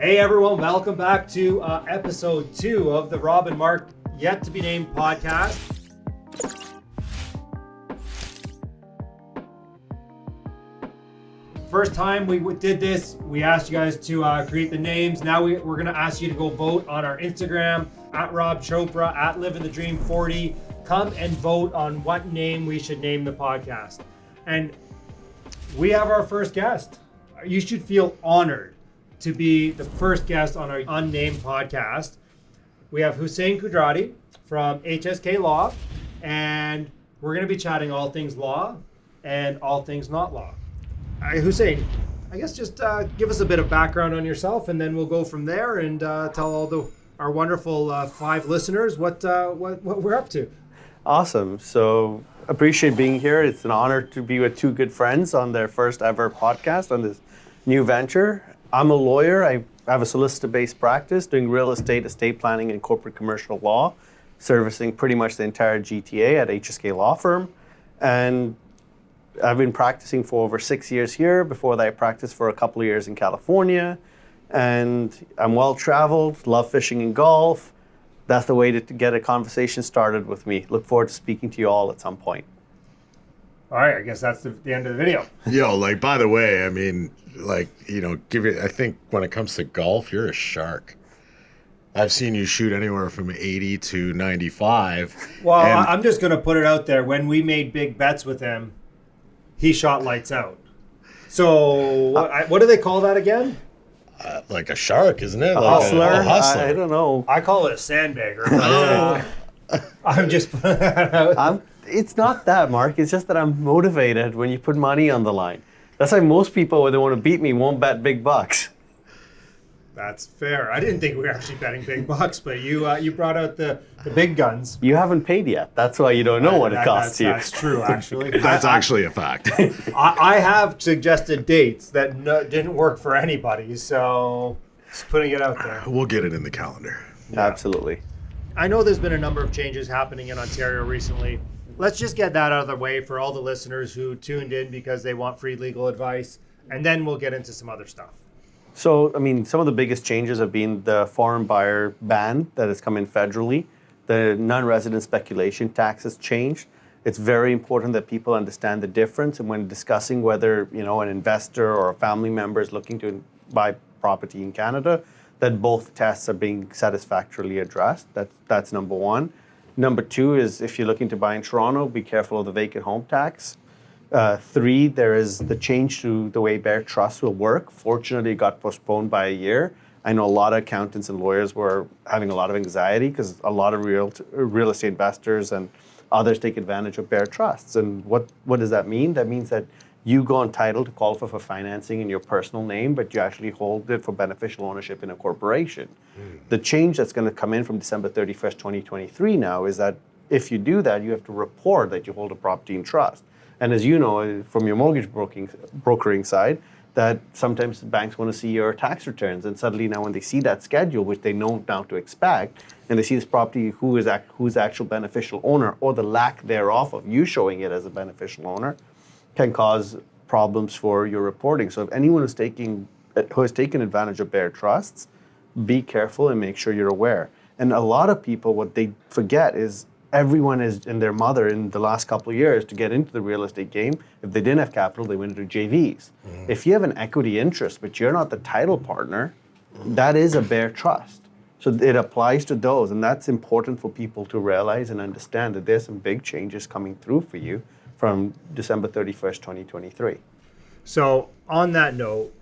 Hey everyone, welcome back to episode 2 of the Rob and Mark Yet to Be Named podcast. First time we did this, we asked you guys to create the names. Now we're going to ask you to go vote on our Instagram, at Rob Chopra, at Living the Dream 40. Come and vote on what name we should name the podcast. And we have our first guest. You should feel honored to be the first guest on our unnamed podcast. We have Hussein Kudrati from HSK Law, and we're going to be chatting all things law and all things not law. Hussein, I guess just give us a bit of background on yourself, and then we'll go from there and tell all our wonderful 5 listeners what we're up to. Awesome. So appreciate being here. It's an honor to be with 2 good friends on their first ever podcast on this new venture. I'm a lawyer. I have a solicitor-based practice doing real estate, estate planning, and corporate commercial law, servicing pretty much the entire GTA at HSK Law Firm. And I've been practicing for over 6 years here. Before that, I practiced for a couple of years in California. And I'm well-traveled, love fishing and golf. That's the way to get a conversation started with me. Look forward to speaking to you all at some point. All right, I guess that's the end of the video. Yo, by the way, I mean, I think when it comes to golf, you're a shark. I've seen you shoot anywhere from 80 to 95. Well, I'm just going to put it out there. When we made big bets with him, he shot lights out. So what do they call that again? Like a shark, isn't it? Like Hustler? A hustler. I don't know. I call it a sandbagger. I'm just putting that out. It's not that, Mark. It's just that I'm motivated when you put money on the line. That's why most people, when they want to beat me, won't bet big bucks. That's fair. I didn't think we were actually betting big bucks, but you brought out the big guns. You haven't paid yet. That's why you don't know what it costs you. That's true, actually. That's actually a fact. I have suggested dates that didn't work for anybody, so just putting it out there. We'll get it in the calendar. Yeah. Absolutely. I know there's been a number of changes happening in Ontario recently. Let's just get that out of the way for all the listeners who tuned in because they want free legal advice, and then we'll get into some other stuff. So, I mean, some of the biggest changes have been the foreign buyer ban that has come in federally. The non-resident speculation tax has changed. It's very important that people understand the difference, and when discussing whether, an investor or a family member is looking to buy property in Canada, that both tests are being satisfactorily addressed. That's number one. Number 2 is if you're looking to buy in Toronto, be careful of the vacant home tax. 3, there is the change to the way Bear Trust will work. Fortunately, it got postponed by a year. I know a lot of accountants and lawyers were having a lot of anxiety because a lot of real estate investors and others take advantage of Bear Trusts. And what does that mean? That means that you go entitled to qualify for financing in your personal name, but you actually hold it for beneficial ownership in a corporation. The change that's going to come in from December 31st, 2023 now is that if you do that, you have to report that you hold a property in trust. And as you know from your mortgage brokering side, that sometimes banks want to see your tax returns. And suddenly now when they see that schedule, which they know now to expect, and they see this property, who's the actual beneficial owner or the lack thereof of you showing it as a beneficial owner, can cause problems for your reporting. So if anyone who has taken advantage of Bear Trusts, be careful and make sure you're aware. And a lot of people, what they forget is everyone is in their mother in the last couple of years to get into the real estate game. If they didn't have capital, they went into JVs. If you have an equity interest, but you're not the title partner, that is a Bear Trust. So it applies to those, and that's important for people to realize and understand that there's some big changes coming through for you from December 31st, 2023. So on that note,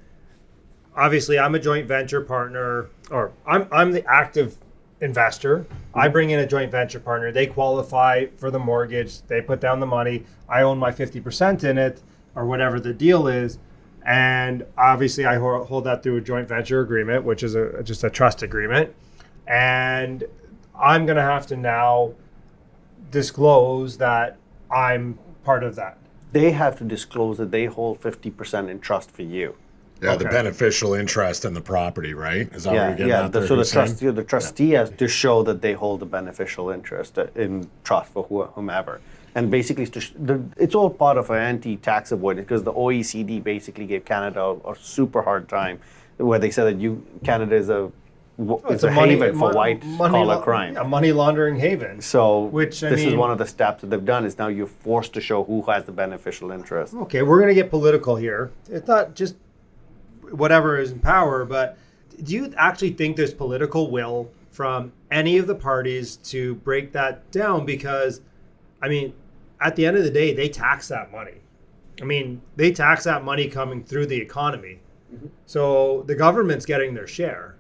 obviously I'm a joint venture partner, or I'm the active investor. I bring in a joint venture partner. They qualify for the mortgage. They put down the money. I own my 50% in it, or whatever the deal is. And obviously I hold that through a joint venture agreement, which is just a trust agreement. And I'm going to have to now disclose that I'm part of that. They have to disclose that they hold 50% in trust for you. Yeah, the beneficial interest in the property, right? Is that what you're getting at there? So the trustee has to show that they hold a beneficial interest in trust for whomever. And basically, it's all part of an anti-tax avoidance because the OECD basically gave Canada a super hard time where they said that Canada is it's a money- haven for mon- white money collar lau- crime. a money laundering haven. So Which, I this is mean- one of the steps that they've done is now you're forced to show who has the beneficial interest. Okay, we're going to get political here. It's not just whatever is in power, but do you actually think there's political will from any of the parties to break that down? Because, I mean, at the end of the day, they tax that money. I mean, they tax that money coming through the economy. So the government's getting their share.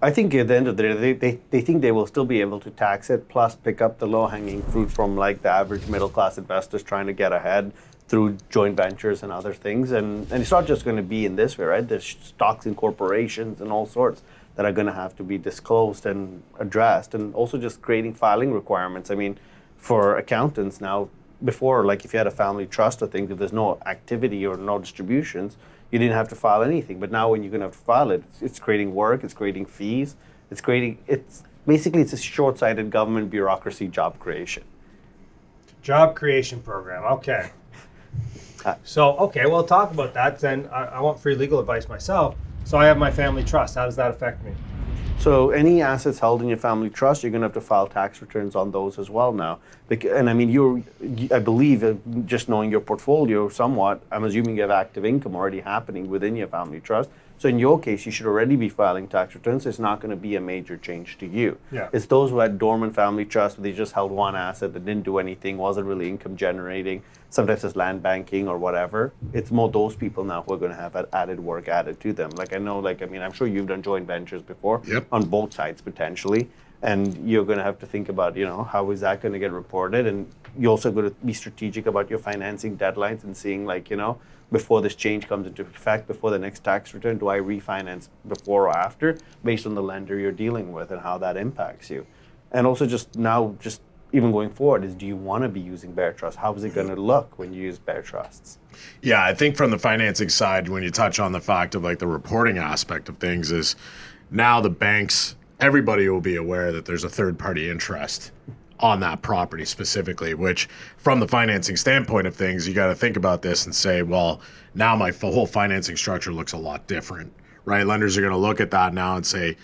I think at the end of the day, they think they will still be able to tax it, plus pick up the low-hanging fruit from like the average middle-class investors trying to get ahead through joint ventures and other things. And it's not just going to be in this way, right? There's stocks in corporations and all sorts that are going to have to be disclosed and addressed, and also just creating filing requirements. I mean, for accountants now, before, like if you had a family trust or things, if there's no activity or no distributions, you didn't have to file anything. But now when you're going to have to file it, it's creating work, it's creating fees, it's basically a short-sighted government bureaucracy job creation. Job creation program. Okay. Okay, well, talk about that. Then I want free legal advice myself. So I have my family trust. How does that affect me? So any assets held in your family trust, you're going to have to file tax returns on those as well now. And I mean, I believe, just knowing your portfolio somewhat, I'm assuming you have active income already happening within your family trust. So in your case, you should already be filing tax returns. It's not going to be a major change to you. Yeah. It's those who had dormant family trust, where they just held one asset that didn't do anything, wasn't really income generating. Sometimes it's land banking or whatever. It's more those people now who are going to have added work added to them. Like I know, I'm sure you've done joint ventures before. Yep. On both sides potentially. And you're going to have to think about, how is that going to get reported? And you're also going to be strategic about your financing deadlines and seeing before this change comes into effect, before the next tax return, do I refinance before or after based on the lender you're dealing with and how that impacts you? And also just even going forward is, do you want to be using Bear Trust? How is it going to look when you use Bear Trusts? Yeah, I think from the financing side, when you touch on the fact of the reporting aspect of things, is now the banks, everybody will be aware that there's a third party interest on that property specifically, which from the financing standpoint of things, you got to think about this and say, well, now my whole financing structure looks a lot different, right? Lenders are going to look at that now and say,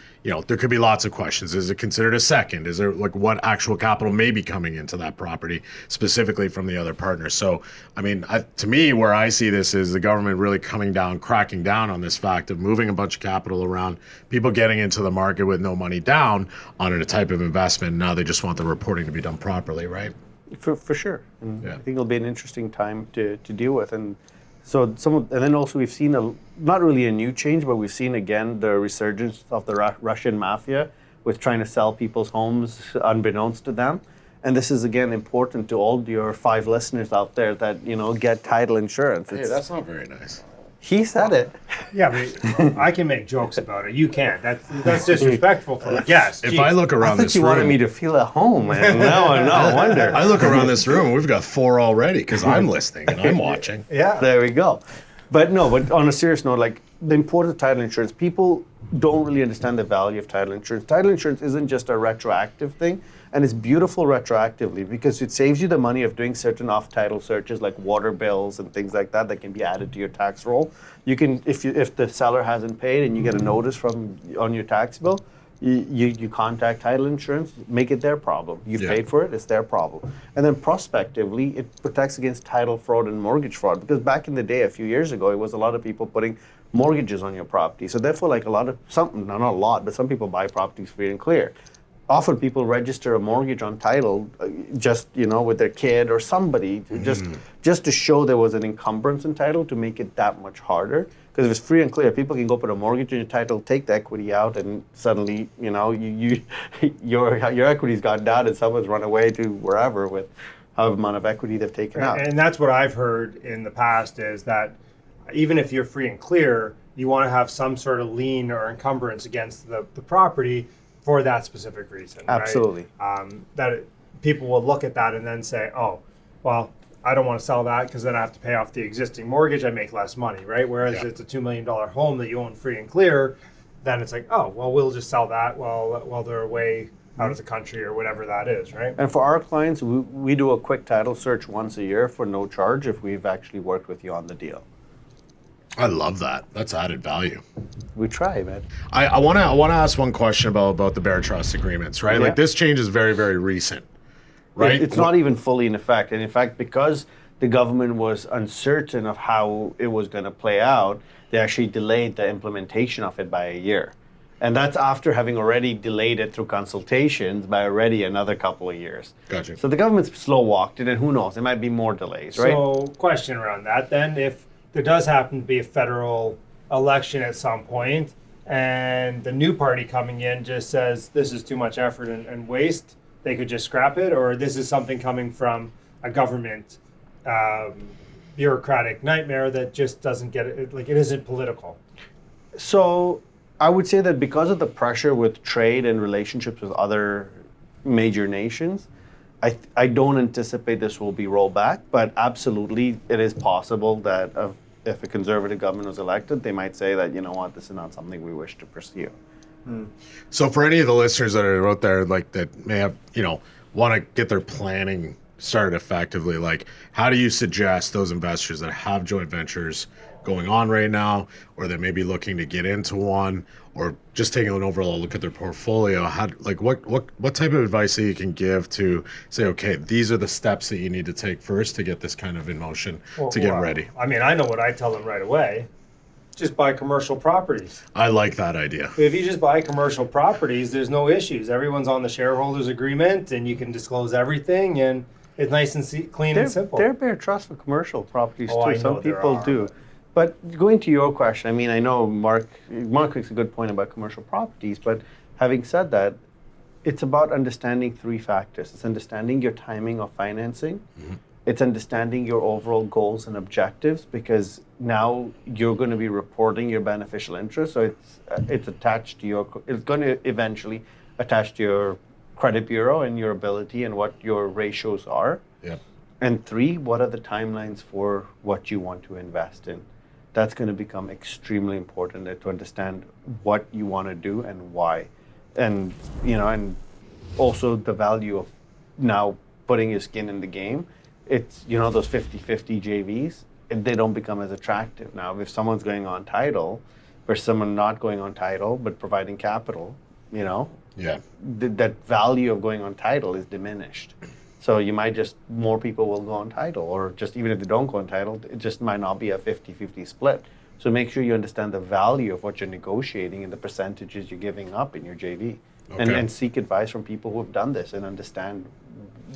there could be lots of questions. Is it considered a second? Is there what actual capital may be coming into that property specifically from the other partners? So, I mean, to me, where I see this is the government really cracking down on this fact of moving a bunch of capital around, people getting into the market with no money down on a type of investment. Now they just want the reporting to be done properly, right? For sure. And Yeah. I think it'll be an interesting time to deal with. And so and then also we've seen not really a new change, but we've seen again the resurgence of the Russian mafia with trying to sell people's homes unbeknownst to them. And this is again important to all your 5 listeners out there that get title insurance. Hey, that's not very nice. He said it. Yeah, but I can make jokes about it. You can't. That's disrespectful for a guest. If I look I around thought this you wanted room, me to feel at home, and no wonder. I look around this room, we've got 4 already because I'm listening and I'm watching. Yeah. There we go. But on a serious note, the importance of title insurance, people don't really understand the value of title insurance. Title insurance isn't just a retroactive thing, and it's beautiful retroactively because it saves you the money of doing certain off-title searches like water bills and things like that can be added to your tax roll. You can, if the seller hasn't paid and you get a notice on your tax bill, you contact title insurance, make it their problem. You've paid for it, it's their problem. And then prospectively, it protects against title fraud and mortgage fraud, because back in the day, a few years ago, it was a lot of people putting mortgages on your property. So therefore, not a lot, but some people buy properties free and clear. Often people register a mortgage on title just, with their kid or somebody, just to show there was an encumbrance in title to make it that much harder. Because if it's free and clear, people can go put a mortgage on your title, take the equity out, and suddenly, your equity's gone down and someone's run away to wherever with however amount of equity they've taken out. And that's what I've heard in the past is that even if you're free and clear, you want to have some sort of lien or encumbrance against the property for that specific reason. Absolutely. Right? People will look at that and then say, oh, well, I don't want to sell that because then I have to pay off the existing mortgage. I make less money, right? Whereas it's a $2 million home that you own free and clear, then it's like, oh, well, we'll just sell that while they're away out of the country or whatever that is, right? And for our clients, we do a quick title search once a year for no charge if we've actually worked with you on the deal. I love that. That's added value. We try, man. I want to ask one question about the Bear Trust agreements, right? Yeah. Like this change is very, very recent, right? It's not even fully in effect. And in fact, because the government was uncertain of how it was going to play out, they actually delayed the implementation of it by a year. And that's after having already delayed it through consultations by already another couple of years. Gotcha. So the government's slow walked it, and who knows, there might be more delays, right? So, question around that then. If there does happen to be a federal election at some point, and the new party coming in just says this is too much effort and waste, they could just scrap it? Or this is something coming from a government bureaucratic nightmare that just doesn't get it, like it isn't political? So I would say that because of the pressure with trade and relationships with other major nations, I don't anticipate this will be rolled back, but absolutely it is possible that if a conservative government was elected, they might say that, you know what, this is not something we wish to pursue. So for any of the listeners that are out there, like that may have, want to get their planning started effectively, like how do you suggest those investors that have joint ventures going on right now, or that may be looking to get into one, or just taking an overall look at their portfolio, what type of advice that you can give to say, okay, these are the steps that you need to take first to get this kind of in motion, to get ready? I mean, I know what I tell them right away. Just buy commercial properties. I like that idea. If you just buy commercial properties, there's no issues. Everyone's on the shareholders agreement, and you can disclose everything, and it's nice and clean and simple. There are Bear Trust for commercial properties I too. know Some there people are, do. But going to your question, I mean, I know Mark makes a good point about commercial properties, but having said that, it's about understanding three factors. It's understanding your timing of financing. Mm-hmm. It's understanding your overall goals and objectives, because now you're going to be reporting your beneficial interest. So it's attached to it's going to eventually attach to your credit bureau and your ability and what your ratios are. Yeah. And three, what are the timelines for what you want to invest in? That's going to become extremely important to understand what you want to do and why. And, and also the value of now putting your skin in the game. It's, those 50-50 JVs, they don't become as attractive. Now, if someone's going on title versus someone not going on title but providing capital, yeah, that value of going on title is diminished. So you might more people will go on title, or just even if they don't go on title, it just might not be a 50-50 split. So make sure you understand the value of what you're negotiating and the percentages you're giving up in your JV. Okay. And seek advice from people who have done this and understand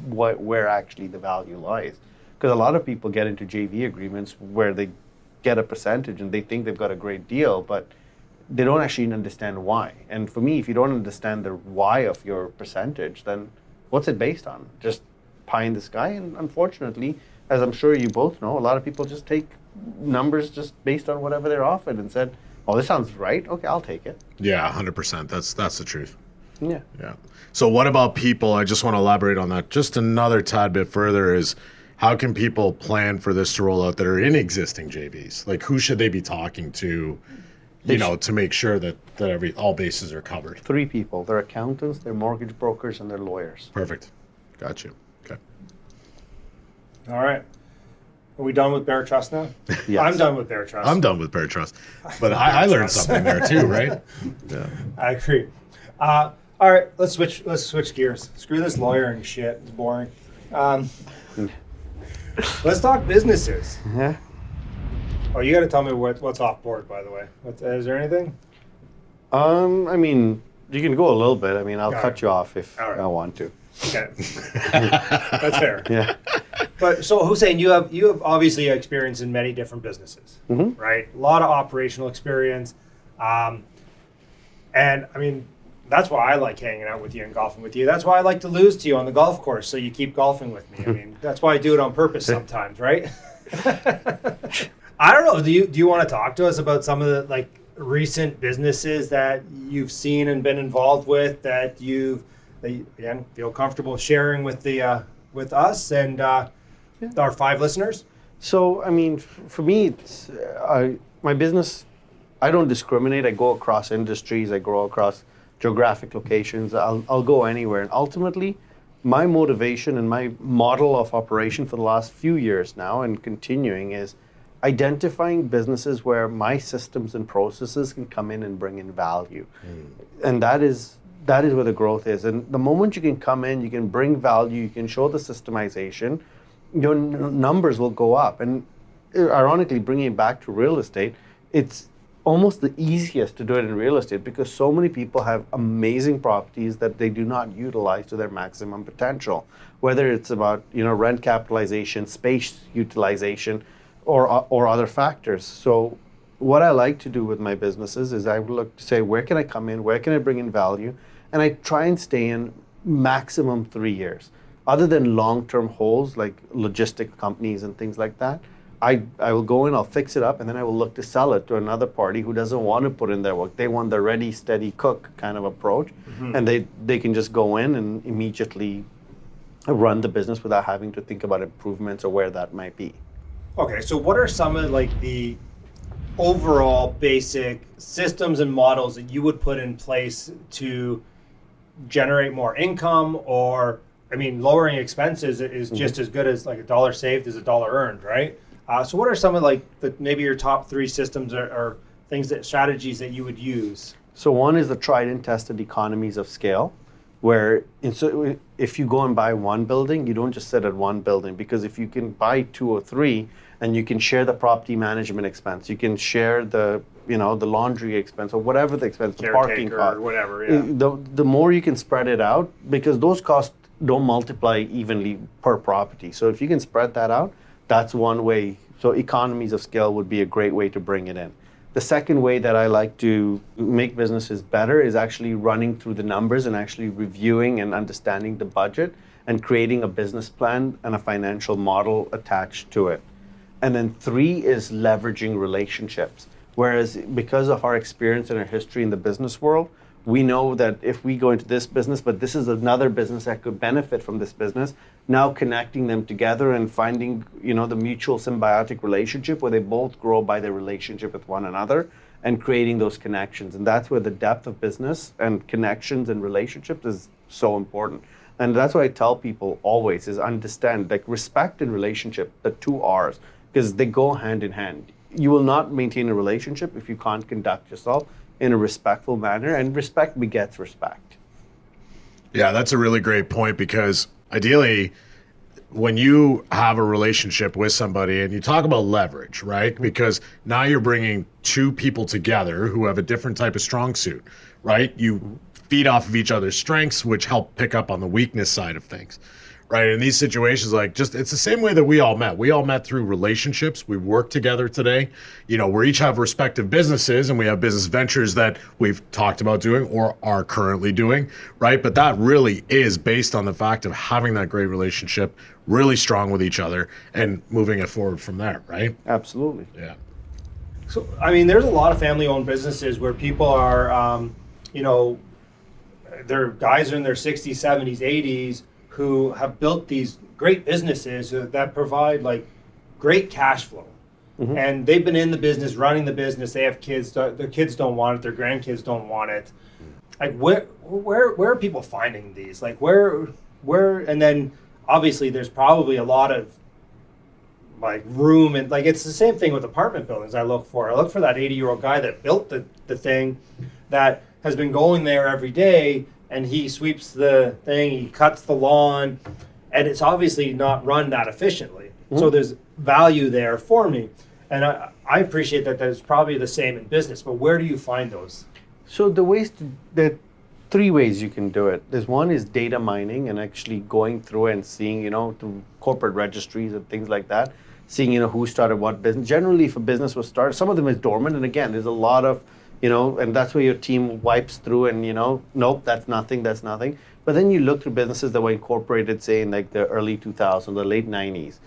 where actually the value lies. Because a lot of people get into JV agreements where they get a percentage and they think they've got a great deal, but they don't actually understand why. And for me, if you don't understand the why of your percentage, then what's it based on? Just pie in the sky? And unfortunately, as I'm sure you both know, a lot of people just take numbers just based on whatever they're offered and said, oh, this sounds right. Okay, I'll take it. Yeah, 100%. That's the truth. Yeah. Yeah. So what about people, I just want to elaborate on that just another tad bit further, is how can people plan for this to roll out that are in existing JVs? Like who should they be talking to, to make sure that all bases are covered? Three people. They're accountants, they're mortgage brokers, and they're lawyers. Perfect. Got you. Okay. All right. Are we done with Bear Trust now? Yes. I'm done with Bear Trust. I'm done with Bear Trust. But I learned something there too, right? Yeah. I agree. All right, let's switch gears. Screw this lawyering shit. It's boring. Let's talk businesses. Yeah. Oh, you got to tell me what's off board, by the way. Is there anything? I mean, you can go a little bit. I mean, I'll cut you off if I want to. Okay. That's fair. Yeah. But so Hussein, you have obviously experience in many different businesses, mm-hmm. right? A lot of operational experience. And I mean, that's why I like hanging out with you and golfing with you. That's why I like to lose to you on the golf course, so you keep golfing with me. I mean, that's why I do it on purpose sometimes, right? I don't know. Do you want to talk to us about some of the recent businesses that you've seen and been involved with that you again feel comfortable sharing with with us and our 5 listeners? So, I mean, for me, it's my business. I don't discriminate. I go across industries. I go across geographic locations. I'll go anywhere. And ultimately, my motivation and my model of operation for the last few years now and continuing is identifying businesses where my systems and processes can come in and bring in value. And that is where the growth is. And the moment you can come in, you can bring value, you can show the systemization, your numbers will go up. And ironically, bringing it back to real estate, it's almost the easiest to do it in real estate because so many people have amazing properties that they do not utilize to their maximum potential, whether it's about rent capitalization, space utilization, or other factors. So what I like to do with my businesses is I would look to say, where can I come in, where can I bring in value, and I try and stay in maximum 3 years. Other than long-term holds like logistic companies and things like that, I will go in, I'll fix it up, and then I will look to sell it to another party who doesn't want to put in their work. They want the ready, steady cook kind of approach, and they can just go in and immediately run the business without having to think about improvements or where that might be. Okay, so what are some of the overall basic systems and models that you would put in place to generate more income? Or, lowering expenses is just as good as a dollar saved is a dollar earned, right? So what are some of maybe your top 3 systems or strategies that you would use? So one is the tried and tested economies of scale, where if you go and buy one building, you don't just sit at one building, because if you can buy 2 or 3 and you can share the property management expense, you can share the laundry expense or whatever the expense, the parking cost, or whatever. Yeah. The more you can spread it out, because those costs don't multiply evenly per property. So if you can spread that out, that's one way. So economies of scale would be a great way to bring it in. The second way that I like to make businesses better is actually running through the numbers and actually reviewing and understanding the budget and creating a business plan and a financial model attached to it. And then 3 is leveraging relationships. Whereas because of our experience and our history in the business world, we know that if we go into this business, but this is another business that could benefit from this business, now connecting them together and finding, the mutual symbiotic relationship where they both grow by their relationship with one another and creating those connections. And that's where the depth of business and connections and relationships is so important. And that's what I tell people always is understand, respect and relationship, the 2 R's, because they go hand in hand. You will not maintain a relationship if you can't conduct yourself in a respectful manner, and respect begets respect. Yeah, that's a really great point, because ideally, when you have a relationship with somebody and you talk about leverage, right? Because now you're bringing 2 people together who have a different type of strong suit, right? You feed off of each other's strengths, which help pick up on the weakness side of things. Right. In these situations, it's the same way that we all met. We all met through relationships. We work together today. We each have respective businesses and we have business ventures that we've talked about doing or are currently doing. Right. But that really is based on the fact of having that great relationship, really strong with each other and moving it forward from there. Right. Absolutely. Yeah. So, there's a lot of family owned businesses where people are, they're guys in their 60s, 70s, 80s, who have built these great businesses that provide great cash flow. And they've been in the business, running the business. They have kids. Their kids don't want it. Their grandkids don't want it. Where are people finding these? Where, and then obviously there's probably a lot of room, and it's the same thing with apartment buildings. I look for that 80-year-old guy that built the thing that has been going there every day, and he sweeps the thing, he cuts the lawn, and it's obviously not run that efficiently. So there's value there for me. And I appreciate that there's probably the same in business, but where do you find those? So there are 3 ways you can do it. There's one is data mining and actually going through and seeing, through corporate registries and things like that, seeing, who started what business. Generally, if a business was started, some of them is dormant, and again, there's a lot of, and that's where your team wipes through and, nope, that's nothing. But then you look through businesses that were incorporated, say, in the early 2000s, the late 90s,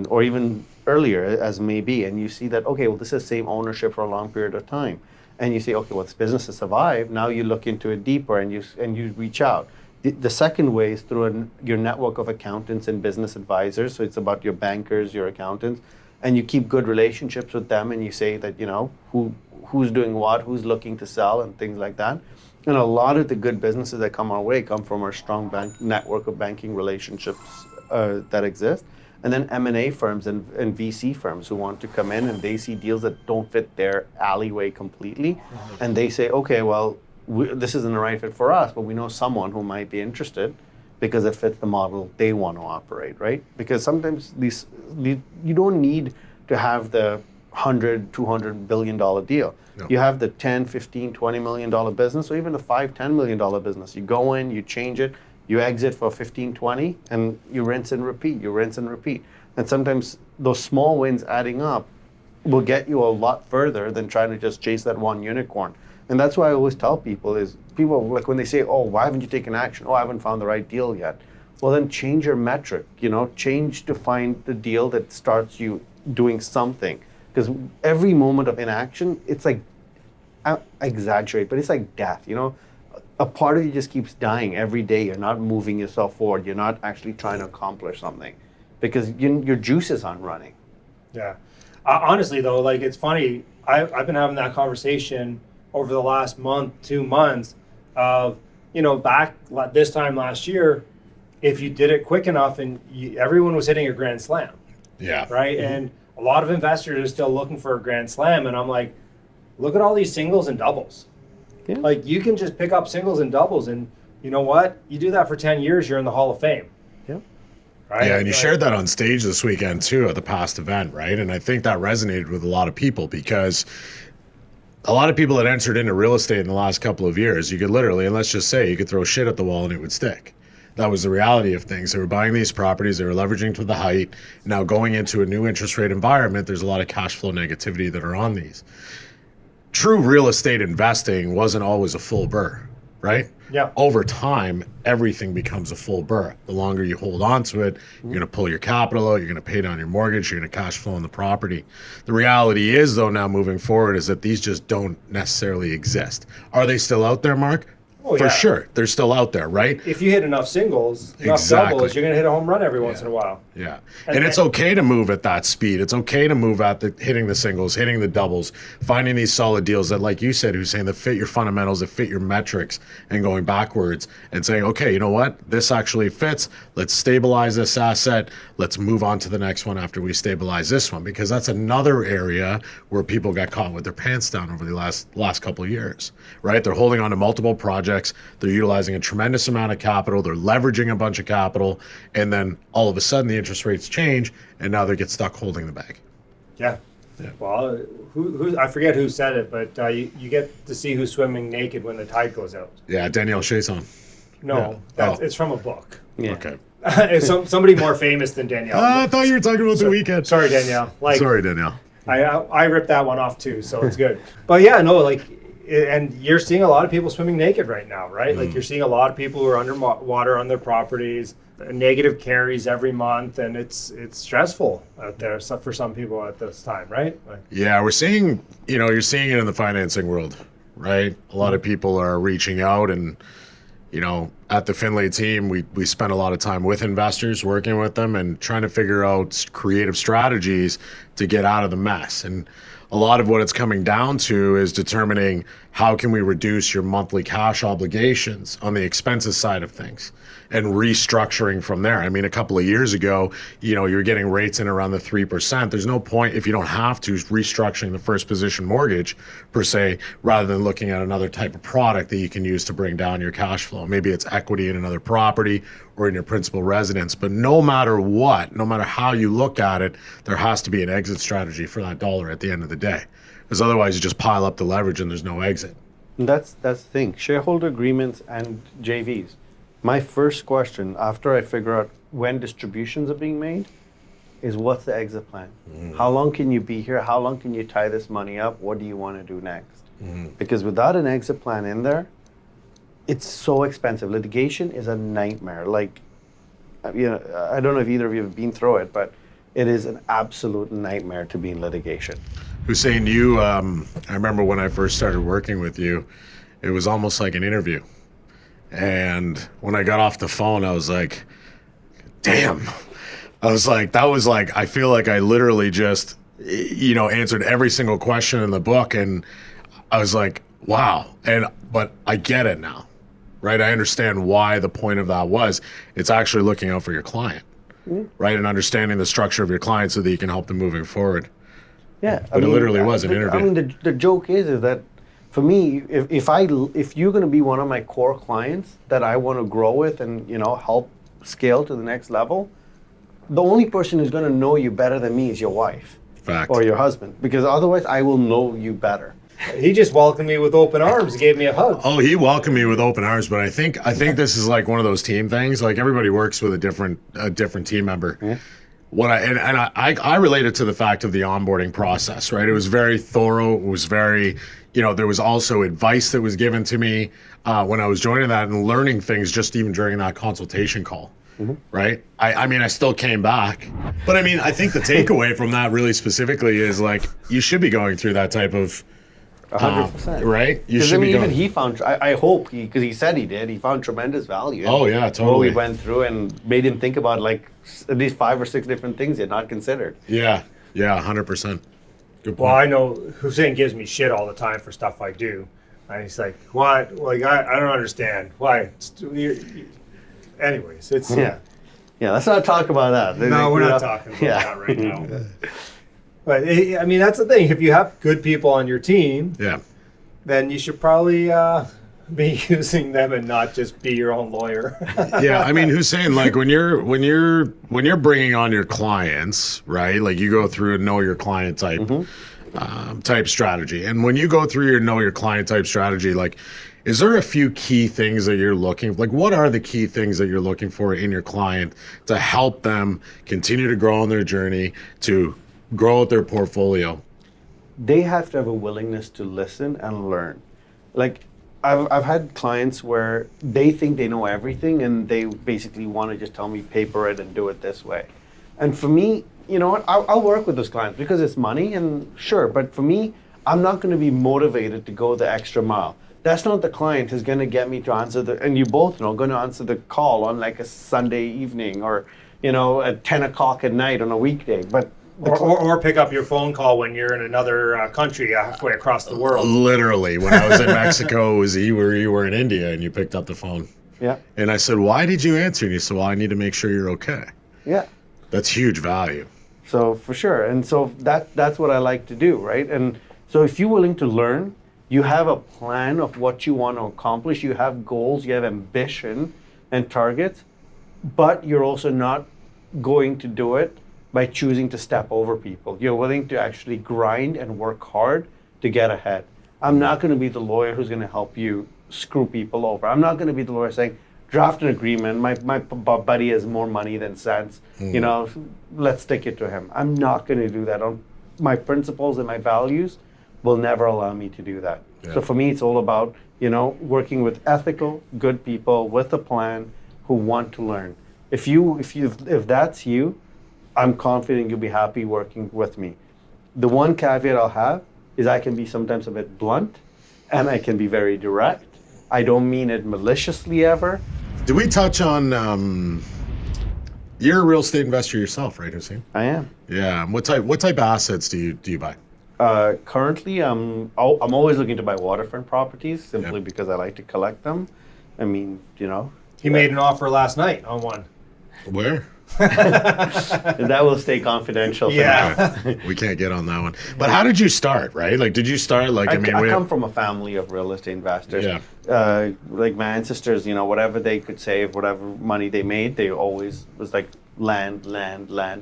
or even earlier as may be, and you see that, okay, well, this is same ownership for a long period of time. And you say, okay, well, this business has survived. Now you look into it deeper and you reach out. The second way is through your network of accountants and business advisors. So it's about your bankers, your accountants, and you keep good relationships with them, and you say that, who's doing what, who's looking to sell, and things like that. And a lot of the good businesses that come our way come from our strong network of banking relationships that exist. And then M&A firms and VC firms who want to come in and they see deals that don't fit their alleyway completely. And they say, okay, well, this isn't the right fit for us, but we know someone who might be interested because it fits the model they want to operate, right? Because sometimes you don't need to have the $100-200 billion deal. No. You have the 10, 15, $20 million business, or even the $5-10 million business. You go in, you change it, you exit for 15, 20, and you rinse and repeat, And sometimes those small wins adding up will get you a lot further than trying to just chase that one unicorn. And that's why I always tell people is, people, like when they say, oh, why haven't you taken action? Oh, I haven't found the right deal yet. Well, then change your metric, change to find the deal that starts you doing something. Because every moment of inaction, it's like, I exaggerate, but it's like death, A part of you just keeps dying every day. You're not moving yourself forward. You're not actually trying to accomplish something because your juices aren't running. Yeah. Honestly, though, like it's funny. I've been having that conversation over the last month, 2 months of, back this time last year, if you did it quick enough and everyone was hitting a grand slam. Yeah. Right. Mm-hmm. And a lot of investors are still looking for a grand slam. And I'm like, look at all these singles and doubles. Yeah. Like you can just pick up singles and doubles, and you know what? You do that for 10 years, you're in the Hall of Fame. Yeah. Right? Yeah, and you shared that on stage this weekend too at the past event, right? And I think that resonated with a lot of people because a lot of people that entered into real estate in the last couple of years, you could literally, and let's just say, you could throw shit at the wall and it would stick. That was the reality of things. They were buying these properties, they were leveraging to the height. Now going into a new interest rate environment, there's a lot of cash flow negativity that are on these. True real estate investing wasn't always a full burr, right? Yeah. Over time, everything becomes a full burr. The longer you hold on to it, you're going to pull your capital out, you're going to pay down your mortgage, you're going to cash flow on the property. The reality is, though, now moving forward, is that these just don't necessarily exist. Are they still out there, Mark? Oh, For sure. They're still out there, right? If you hit enough singles, enough doubles, you're going to hit a home run every once in a while. Yeah. And it's okay to move at that speed. It's okay to move at hitting the singles, hitting the doubles, finding these solid deals that, like you said, Hussein, that fit your fundamentals, that fit your metrics, and going backwards and saying, okay, you know what? This actually fits. Let's stabilize this asset. Let's move on to the next one after we stabilize this one, because that's another area where people got caught with their pants down over the last couple of years, right? They're holding on to multiple projects. They're utilizing a tremendous amount of capital. They're leveraging a bunch of capital. And then all of a sudden the interest rates change and now they get stuck holding the bag. Yeah. Well, who I forget who said it, but you get to see who's swimming naked when the tide goes out. Yeah, Danielle Chason. No, it's from a book. Yeah. Okay. It's somebody more famous than Danielle. I thought you were talking about the weekend. Sorry, Danielle. Sorry, Danielle. I ripped that one off too, so it's good. But yeah, no, and you're seeing a lot of people swimming naked right now, right? Like you're seeing a lot of people who are underwater on their properties, negative carries every month, and it's stressful out there for some people at this time, right? Yeah, we're seeing, you're seeing it in the financing world, right? A lot of people are reaching out and, at the Finlay team, we spend a lot of time with investors, working with them and trying to figure out creative strategies to get out of the mess. And a lot of what it's coming down to is determining how can we reduce your monthly cash obligations on the expenses side of things and restructuring from there. I mean, a couple of years ago, you're getting rates in around the 3%. There's no point, if you don't have to, restructuring the first position mortgage per se, rather than looking at another type of product that you can use to bring down your cash flow. Maybe it's equity in another property or in your principal residence. But no matter what, no matter how you look at it, there has to be an exit strategy for that dollar at the end of the day. Because otherwise you just pile up the leverage and there's no exit. That's the thing. Shareholder agreements and JVs. My first question after I figure out when distributions are being made is, what's the exit plan? How long can you be here? How long can you tie this money up? What do you want to do next? Because without an exit plan in there, it's so expensive. Litigation is a nightmare. I don't know if either of you have been through it, but it is an absolute nightmare to be in litigation. Hussein, I remember when I first started working with you, it was almost like an interview. And when I got off the phone, I was like, damn. I feel like I literally just, answered every single question in the book. And I was like, wow. But I get it now, right? I understand why the point of that was. It's actually looking out for your client, right? And understanding the structure of your client so that you can help them moving forward. Yeah, But it literally was an interview. I mean, the joke is that for me, if you're going to be one of my core clients that I want to grow with and help scale to the next level, the only person who's going to know you better than me is your wife Fact. or your husband, because otherwise I will know you better. He just welcomed me with open arms. He gave me a hug. Oh, he welcomed me with open arms, but I think this is like one of those team things. Like everybody works with a different team member. Yeah. I related to the fact of the onboarding process, right? It was very thorough. It was very, there was also advice that was given to me when I was joining that and learning things just even during that consultation call, right? I mean, I still came back, but I mean, I think the takeaway from that really specifically is like, you should be going through that type of 100%. Right? You Because should be even going. he found, I hope, because he said he did, he found tremendous value. Oh, yeah, totally. We went through and made him think about like at least 5 or 6 different things he had not considered. Yeah, 100%. Good point. Well, I know Hussein gives me shit all the time for stuff I do. And he's like, what? Like, I don't understand. Why? Anyways, it's... Yeah, let's not talk about that. No, we're not talking about that right now. But, I mean, that's the thing. If you have good people on your team, Yeah. then you should probably be using them and not just be your own lawyer. Yeah, I mean, Hussein, like when you're bringing on your clients, right? Like you go through a know your client type type strategy, and when you go through your know your client type strategy, like, is there a few key things that you're looking? Like, what are the key things that you're looking for in your client to help them continue to grow on their journey to grow out their portfolio? They have to have a willingness to listen and learn. Like, I've had clients where they think they know everything and they basically want to just tell me paper it and do it this way. And for me, you know what, I'll work with those clients because it's money and sure, but for me, I'm not going to be motivated to go the extra mile. That's not the client who's going to get me to answer and you both know, going to answer the call on like a Sunday evening or, at 10 o'clock at night on a weekday. But Or pick up your phone call when you're in another country halfway across the world. Literally, when I was in Mexico, it was you were in India and you picked up the phone. Yeah. And I said, why did you answer? And you said, well, I need to make sure you're okay. Yeah. That's huge value. So for sure. And so that's what I like to do, right? And so if you're willing to learn, you have a plan of what you want to accomplish, you have goals, you have ambition and targets, but you're also not going to do it by choosing to step over people. You're willing to actually grind and work hard to get ahead. I'm not going to be the lawyer who's going to help you screw people over. I'm not going to be the lawyer saying, draft an agreement, my buddy has more money than sense, let's stick it to him. I'm not going to do that. My principles and my values will never allow me to do that. Yeah. So for me, it's all about, working with ethical, good people with a plan who want to learn. If that's you, I'm confident you'll be happy working with me. The one caveat I'll have is I can be sometimes a bit blunt and I can be very direct. I don't mean it maliciously ever. Did we touch on, you're a real estate investor yourself, right, Hussein? I am. Yeah. What type of assets do you buy? Currently, I'm always looking to buy waterfront properties simply because I like to collect them. I mean, He made an offer last night on one. Where? that will stay confidential. For Yeah. now. We can't get on that one. But how did you start, right? Like, did you start, like, I come from a family of real estate investors. Yeah. Like my ancestors, whatever they could save, whatever money they made, they always was like land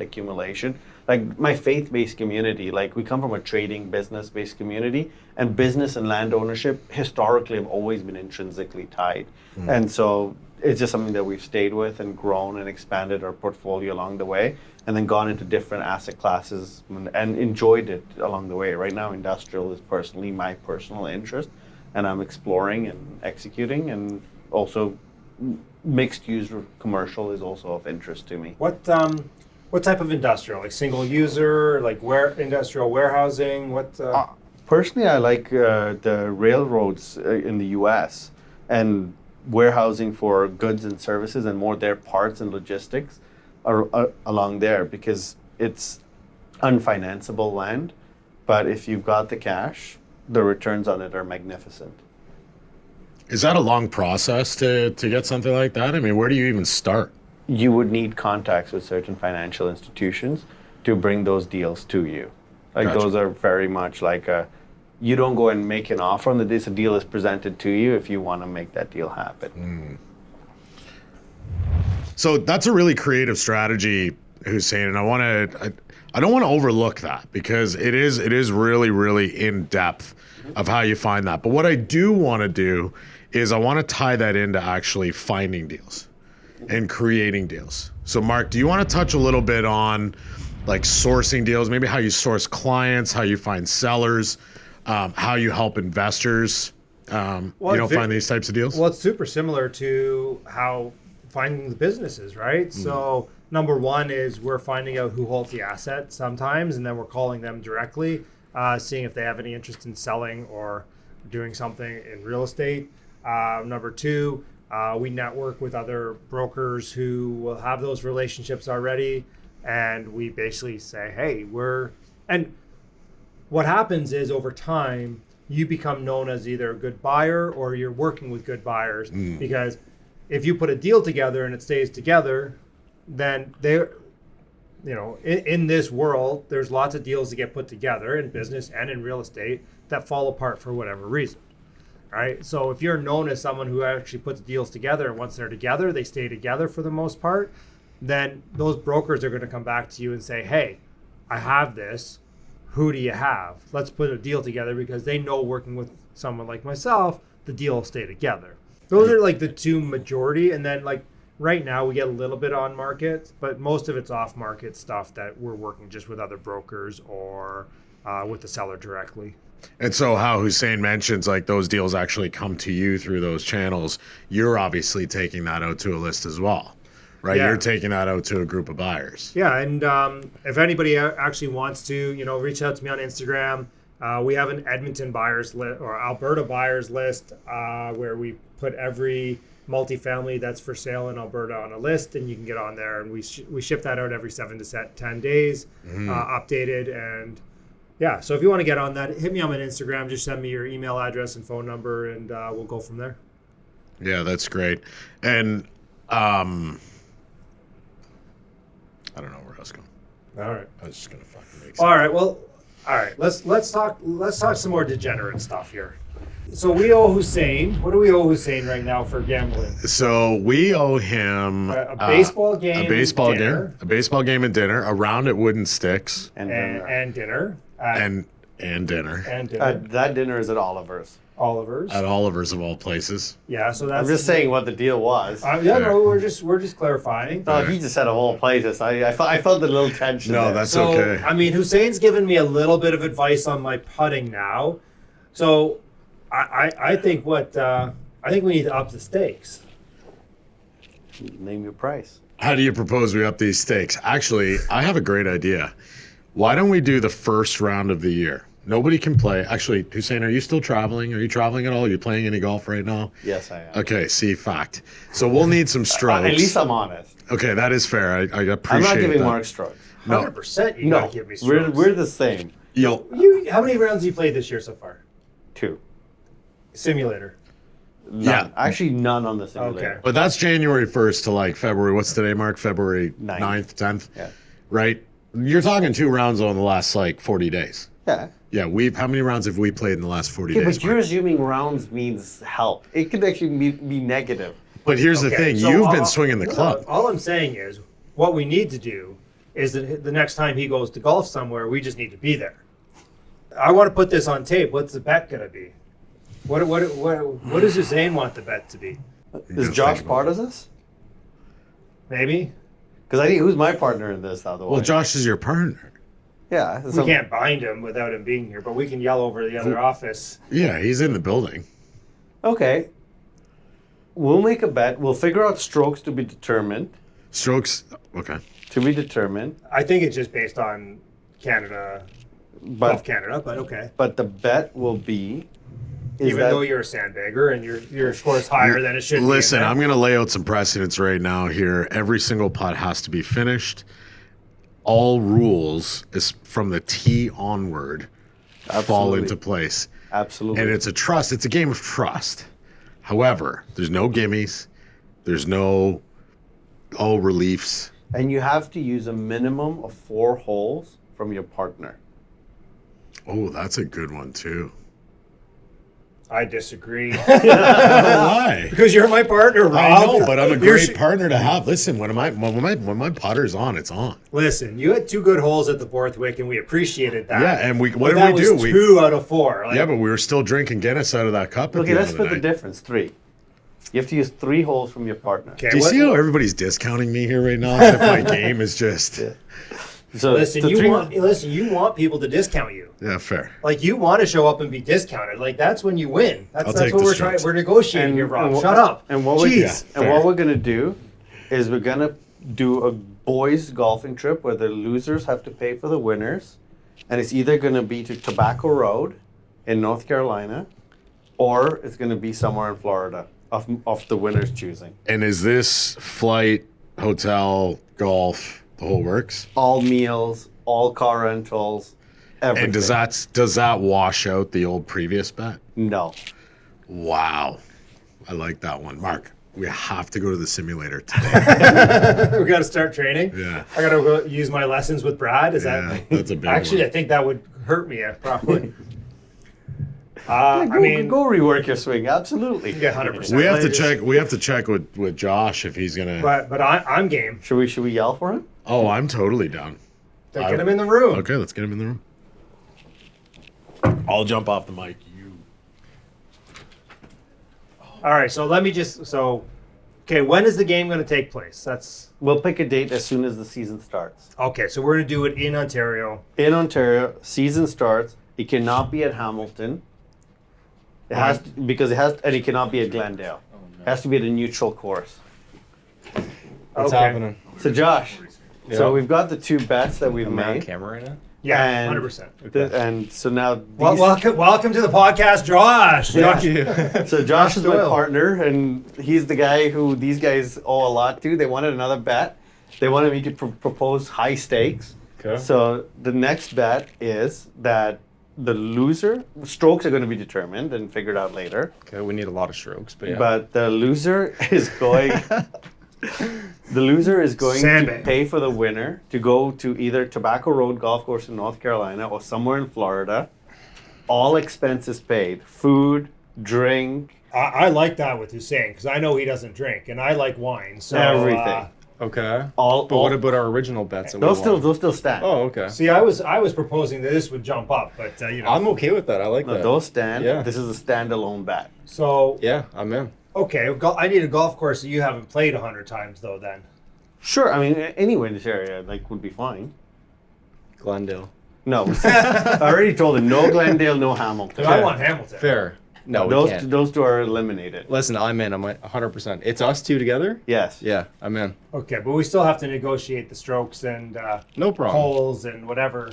accumulation. Like my faith-based community, like we come from a trading business-based community, and business and land ownership historically have always been intrinsically tied. And so it's just something that we've stayed with and grown and expanded our portfolio along the way, and then gone into different asset classes and enjoyed it along the way. Right now, industrial is personally my personal interest, and I'm exploring and executing, and also mixed use commercial is also of interest to me. What type of industrial? Like single user, like industrial warehousing? Personally, I like the railroads in the U.S. and warehousing for goods and services, and more their parts and logistics are along there, because it's unfinanceable land, but if you've got the cash, the returns on it are magnificent. Is that a long process to get something like that? I mean, where do you even start? you would need contacts with certain financial institutions to bring those deals to you. Like Gotcha. those are very much like you don't go and make an offer on the day a deal is presented to you if you want to make that deal happen. So that's a really creative strategy, Hussein, and I don't want to overlook that because it is really, really in depth of how you find that. But what I do want to do is I want to tie that into actually finding deals and creating deals. So Mark, do you want to touch a little bit on like sourcing deals, maybe how you source clients, how you find sellers, how you help investors, find these types of deals? Well, it's super similar to how finding the businesses, right? So number one is we're finding out who holds the asset sometimes, and then we're calling them directly, seeing if they have any interest in selling or doing something in real estate. Number two, we network with other brokers who will have those relationships already, and we basically say, hey, and what happens is over time, you become known as either a good buyer or you're working with good buyers, because if you put a deal together and it stays together, then in this world, there's lots of deals that get put together in business and in real estate that fall apart for whatever reason, right? So if you're known as someone who actually puts deals together, and once they're together, they stay together for the most part, then those brokers are going to come back to you and say, hey, I have this. Who do you have? Let's put a deal together, because they know working with someone like myself, the deal will stay together. Those are like the two majority. And then like right now we get a little bit on market, but most of it's off market stuff that we're working just with other brokers or with the seller directly. And so how Hussein mentions like those deals actually come to you through those channels, you're obviously taking that out to a list as well, right? Yeah. You're taking that out to a group of buyers. Yeah, and if anybody actually wants to, reach out to me on Instagram. We have an Edmonton buyers list or Alberta buyers list where we put every multifamily that's for sale in Alberta on a list, and you can get on there, and we ship that out every 7 to 10 days, updated. And yeah, so if you want to get on that, hit me on my Instagram. Just send me your email address and phone number, and we'll go from there. Yeah, that's great. And I don't know where I was going. All right. I was just gonna fucking make sense. All right. Well, all right. Let's talk some more degenerate stuff here. So we owe Hussein. What do we owe Hussein right now for gambling? So we owe him A baseball game, a baseball dinner. game, a baseball game and dinner, a round at Wooden Sticks, and dinner. and dinner And dinner. That dinner is at Oliver's. Oliver's. at Oliver's of all places. Yeah. So that's. I'm just saying what the deal was. Yeah. No, we're just clarifying. No, he just said of all places. I felt a little tension. No, there. that's So okay. I mean, Hussein's given me a little bit of advice on my putting now. So I think we need to up the stakes. Name your price. How do you propose we up these stakes? Actually, I have a great idea. Why don't we do the first round of the year? Nobody can play. Actually, Hussein, are you still traveling? Are you traveling at all? Are you playing any golf right now? Yes, I am. Okay, see, fact. So we'll need some strokes. At least I'm honest. Okay, that is fair. I appreciate I'm not giving that. Mark strokes. 100%. You No, gotta give me strokes. we're the same. Yo, How many rounds have you played this year so far? 2. Simulator. None. Yeah. Actually, none on the simulator. Okay. but that's January 1st to like February. What's today, Mark? February 9th, 9th. 10th? Yeah. Right? You're talking 2 rounds on the last like 40 days. Yeah. Yeah, how many rounds have we played in the last 40 Yeah, days? but you're Mark? assuming rounds means help. It could actually be negative. But here's the Okay, thing. so You've been swinging the club. All I'm saying is, what we need to do is that the next time he goes to golf somewhere, we just need to be there. I want to put this on tape. What's the bet gonna be? What does Hussein want the bet to be? Is Josh part of this? Maybe Because I think who's my partner in this, by the way? Well, Josh is your partner. Yeah. we can't bind him without him being here, but we can yell over the other office. Yeah, he's in the building. Okay. We'll make a bet. We'll figure out strokes to be determined. Strokes. Okay. To be determined. I think it's just based on Canada, Golf Canada, but okay. But the bet will be. Even though you're a sandbagger and your score is higher than it should be. Listen, I'm going to lay out some precedents right now here. Every single putt has to be finished. All rules is from the tee onward fall Absolutely. into place. Absolutely. And it's a trust. It's a game of trust. However, there's no gimmies. There's no Oh, reliefs. And you have to use a minimum of 4 holes from your partner. Oh, that's a good one too. I disagree. Why? Because you're my partner, Rob. I know, but I'm a You're great partner to have. Listen, when my putter's on, it's on. Listen, you had 2 good holes at the Borthwick, and we appreciated that. Yeah, and what But did that we do? was 2 out of 4. Like, Yeah, but we were still drinking Guinness out of that cup. Okay, at let's the put end the of the night. difference. 3. You have to use 3 holes from your partner. okay, Do you see how everybody's discounting me here right now? As if my game is just So Listen, the you 3 want people to discount you. yeah, fair. Like, you want to show up and be discounted. Like, that's when you win. I'll That's take what the we're trying. strokes. We're negotiating here, Rob. Shut up. And what Jeez. we're gonna do is we're gonna do a boys golfing trip where the losers have to pay for the winners, and it's either gonna be to Tobacco Road in North Carolina, or it's gonna be somewhere in Florida of the winners choosing. And is this flight, hotel, golf, the whole works? All meals, all car rentals, everything. And does that wash out the old previous bet? No. Wow, I like that one, Mark. We have to go to the simulator today. We got to start training. Yeah. I got to go use my lessons with Brad. Is Yeah, that that's a big actually? one. I think that would hurt me probably. Go, I mean, go rework your swing. Absolutely. yeah, 100%. We have to check. We have to check with Josh if he's gonna. But I'm game. Should we yell for him? Oh, I'm totally down. Then get him in the room. Okay, let's get him in the room. I'll jump off the mic. You. All right. So let me just okay. When is the game going to take place? That's We'll pick a date as soon as the season starts. okay. So we're going to do it in Ontario. In Ontario, season starts. It cannot be at Hamilton. It has to, because it has, and it cannot be at Glendale. It has to be at a neutral course. What's Okay. happening? So Josh, Yeah. so we've got the 2 bets that we've Am I on made, camera right now? Yeah, And- 100%. and so now these, Welcome to the podcast, Josh. Josh. so Josh is my Doyle. partner, and he's the guy who these guys owe a lot to. They wanted another bet. They wanted me to propose high stakes. Okay. So the next bet is that the loser strokes are going to be determined and figured out later. Okay, we need a lot of strokes, but yeah. But the loser is going. The loser is going to Sandbag. pay for the winner to go to either Tobacco Road Golf Course in North Carolina or somewhere in Florida. All expenses paid: food, drink, I like that with Hussein because I know he doesn't drink, and I like wine. So everything. okay. All. But what about our original bets? That we those won? still stand. Oh, okay. see, I was proposing that this would jump up, but you know. I'm okay with that. I like No, that. those stand. Yeah. This is a standalone bet. So Yeah, I'm in. okay, I need a golf course that you haven't played 100 times though. Then Sure. I mean, anywhere in this area would be fine. Glendale. No, I already told him no Glendale, no Hamilton. I want Hamilton. Fair. No, we Those can't. those 2 are eliminated. Listen, I'm in. I'm 100%. It's us 2 together? Yes. Yeah, I'm in. Okay, but we still have to negotiate the strokes and No problem. holes and whatever.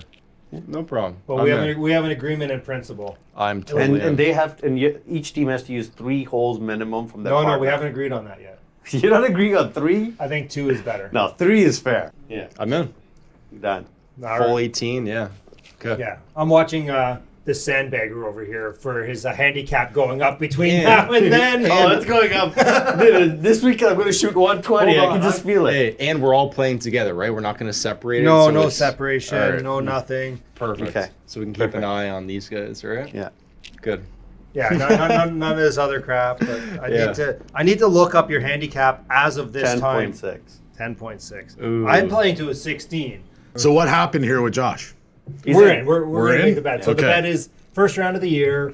No problem. But I'm we in. have an agreement in principle. I'm totally in. And they have each team has to use 3 holes minimum from their No, partner. we haven't agreed on that yet. You're not agreeing on 3? I think 2 is better. No, 3 is fair. Yeah, I'm in. done. All Full right. 18, yeah. Okay. Yeah, I'm watching this sandbagger over here for his handicap going up between Yeah. now and then. Oh, it's going up. Dude, this weekend I'm going to shoot 120. Hold I on, can just feel it. Hey, and we're all playing together, right? We're not going to separate it. No, so no it's- separation, all right. no nothing. Perfect. Okay. So we can keep Perfect. an eye on these guys, all right? Yeah. Good. Yeah, none of this other crap. But Yeah. I need to look up your handicap as of this time. 10.6. 10.6. Ooh. I'm playing to a 16. So what happened here with Josh? We're in. We're We're going to in? make the bet. So the Okay. bet is first round of the year,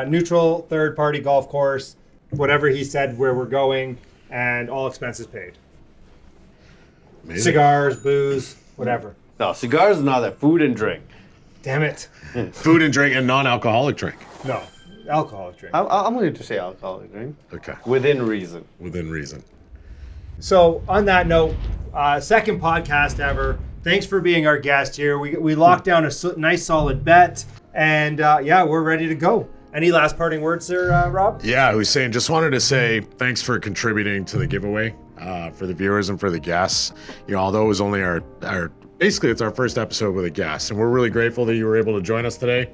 neutral third-party golf course, whatever he said where we're going, and all expenses paid. Amazing. Cigars, booze, whatever. No, cigars is not that. Food and drink. Damn it. Food and drink and non-alcoholic drink. No, alcoholic drink. I'm going to say alcoholic drink. Okay, Within reason. within reason. So on that note, second podcast ever. Thanks for being our guest here. We locked down a nice solid bet, and yeah, we're ready to go. Any last parting words there, Rob? Yeah, Hussein, just wanted to say thanks for contributing to the giveaway for the viewers and for the guests. You know, although it was only our basically it's our first episode with a guest, and we're really grateful that you were able to join us today.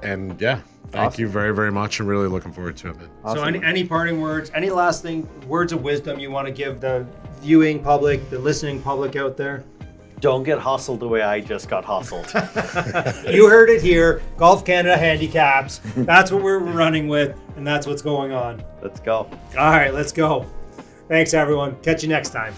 And yeah, Thank you very, very much. I'm really looking forward to it, man. So any parting words, any last thing, words of wisdom you want to give the viewing public, the listening public out there? Don't get hustled the way I just got hustled. You heard it here. Golf Canada handicaps. That's what we're running with, and that's what's going on. Let's go. All right, let's go. Thanks, everyone. Catch you next time.